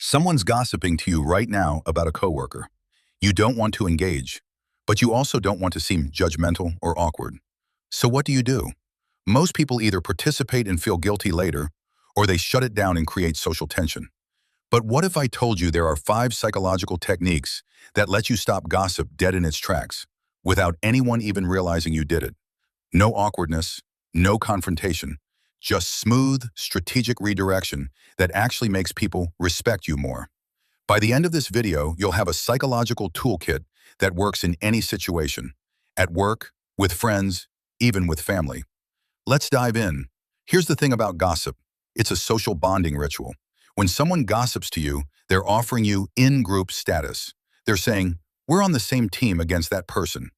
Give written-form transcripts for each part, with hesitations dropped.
Someone's gossiping to you right now about a coworker. You don't want to engage, but you also don't want to seem judgmental or awkward. So what do? Most people either participate and feel guilty later, or they shut it down and create social tension. But what if I told you there are 5 psychological techniques that let you stop gossip dead in its tracks, without anyone even realizing you did it? No awkwardness, no confrontation, just smooth, strategic redirection that actually makes people respect you more. By the end of this video, you'll have a psychological toolkit that works in any situation, at work, with friends, even with family. Let's dive in. Here's the thing about gossip. It's a social bonding ritual. When someone gossips to you, they're offering you in-group status. They're saying, we're on the same team against that person.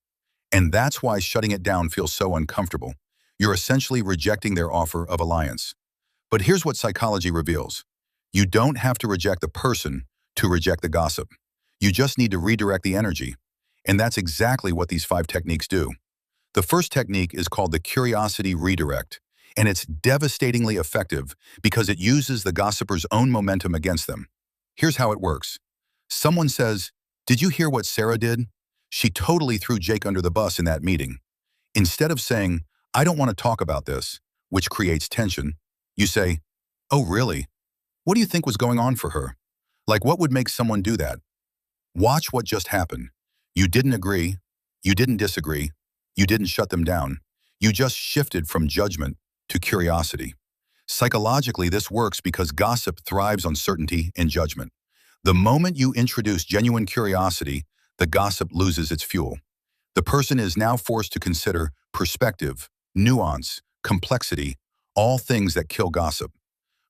And that's why shutting it down feels so uncomfortable. You're essentially rejecting their offer of alliance. But here's what psychology reveals. You don't have to reject the person to reject the gossip. You just need to redirect the energy. And that's exactly what these 5 techniques do. The first technique is called the curiosity redirect, and it's devastatingly effective because it uses the gossiper's own momentum against them. Here's how it works. Someone says, "Did you hear what Sarah did? She totally threw Jake under the bus in that meeting." Instead of saying, "I don't want to talk about this," which creates tension, you say, "Oh, really? What do you think was going on for her? Like, what would make someone do that?" Watch what just happened. You didn't agree. You didn't disagree. You didn't shut them down. You just shifted from judgment to curiosity. Psychologically, this works because gossip thrives on certainty and judgment. The moment you introduce genuine curiosity, the gossip loses its fuel. The person is now forced to consider perspective, nuance, complexity, all things that kill gossip.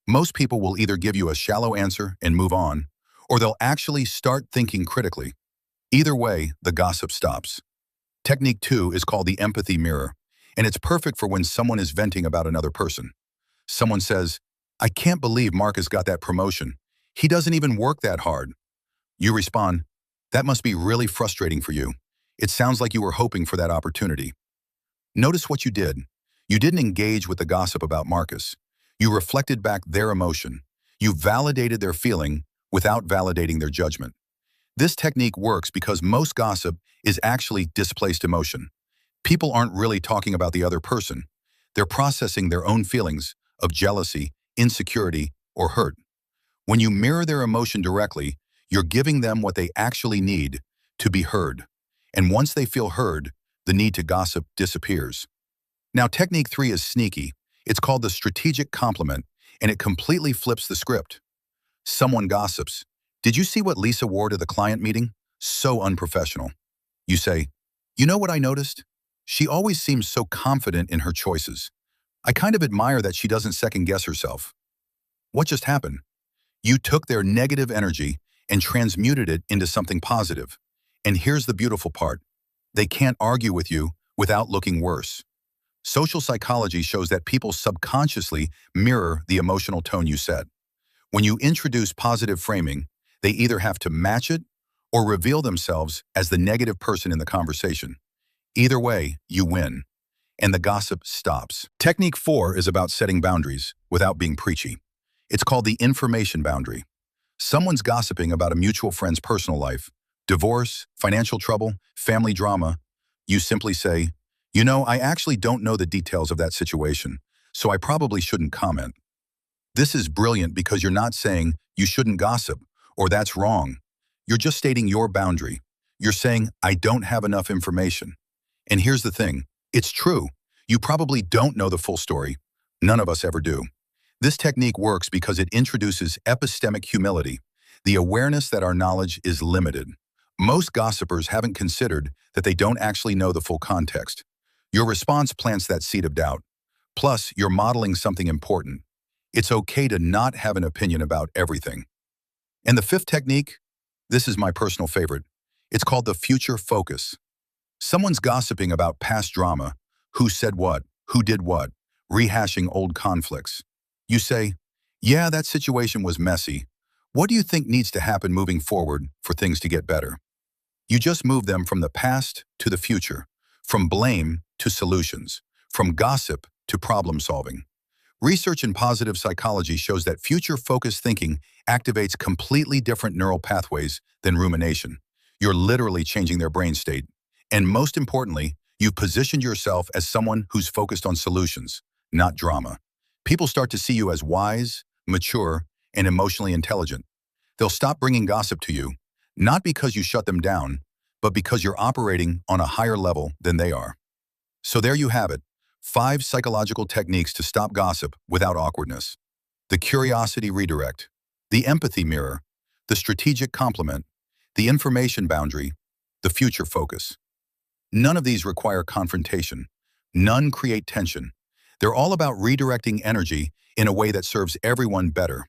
Most people will either give you a shallow answer and move on, or they'll actually start thinking critically. Either way, the gossip stops. Technique 2 is called the empathy mirror, and it's perfect for when someone is venting about another person. Someone says, "I can't believe Marcus got that promotion. He doesn't even work that hard." You respond, "That must be really frustrating for you. It sounds like you were hoping for that opportunity." Notice what you did. You didn't engage with the gossip about Marcus. You reflected back their emotion. You validated their feeling without validating their judgment. This technique works because most gossip is actually displaced emotion. People aren't really talking about the other person. They're processing their own feelings of jealousy, insecurity, or hurt. When you mirror their emotion directly, you're giving them what they actually need: to be heard. And once they feel heard, the need to gossip disappears. Now, technique 3 is sneaky. It's called the strategic compliment, and it completely flips the script. Someone gossips, "Did you see what Lisa wore to the client meeting? So unprofessional." You say, "You know what I noticed? She always seems so confident in her choices. I kind of admire that she doesn't second-guess herself." What just happened? You took their negative energy and transmuted it into something positive. And here's the beautiful part. They can't argue with you without looking worse. Social psychology shows that people subconsciously mirror the emotional tone you set. When you introduce positive framing, they either have to match it or reveal themselves as the negative person in the conversation. Either way, you win, and the gossip stops. Technique 4 is about setting boundaries without being preachy. It's called the information boundary. Someone's gossiping about a mutual friend's personal life, divorce, financial trouble, family drama. You simply say, "You know, I actually don't know the details of that situation, so I probably shouldn't comment." This is brilliant because you're not saying you shouldn't gossip or that's wrong. You're just stating your boundary. You're saying, "I don't have enough information." And here's the thing. It's true. You probably don't know the full story. None of us ever do. This technique works because it introduces epistemic humility, the awareness that our knowledge is limited. Most gossipers haven't considered that they don't actually know the full context. Your response plants that seed of doubt. Plus, you're modeling something important. It's okay to not have an opinion about everything. And the 5th technique, this is my personal favorite. It's called the future focus. Someone's gossiping about past drama, who said what, who did what, rehashing old conflicts. You say, "Yeah, that situation was messy. What do you think needs to happen moving forward for things to get better?" You just move them from the past to the future, from blame to solutions, from gossip to problem solving. Research in positive psychology shows that future-focused thinking activates completely different neural pathways than rumination. You're literally changing their brain state. And most importantly, you've positioned yourself as someone who's focused on solutions, not drama. People start to see you as wise, mature, and emotionally intelligent. They'll stop bringing gossip to you, not because you shut them down, but because you're operating on a higher level than they are. So there you have it, 5 psychological techniques to stop gossip without awkwardness. The curiosity redirect, the empathy mirror, the strategic complement, the information boundary, the future focus. None of these require confrontation. None create tension. They're all about redirecting energy in a way that serves everyone better.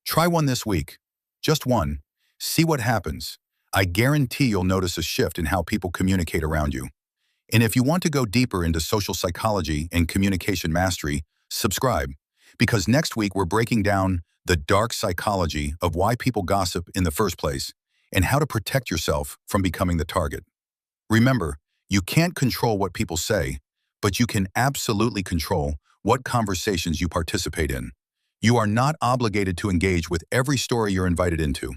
Try one this week. Just one. See what happens. I guarantee you'll notice a shift in how people communicate around you. And if you want to go deeper into social psychology and communication mastery, subscribe. Because next week we're breaking down the dark psychology of why people gossip in the first place and how to protect yourself from becoming the target. Remember, you can't control what people say, but you can absolutely control what conversations you participate in. You are not obligated to engage with every story you're invited into.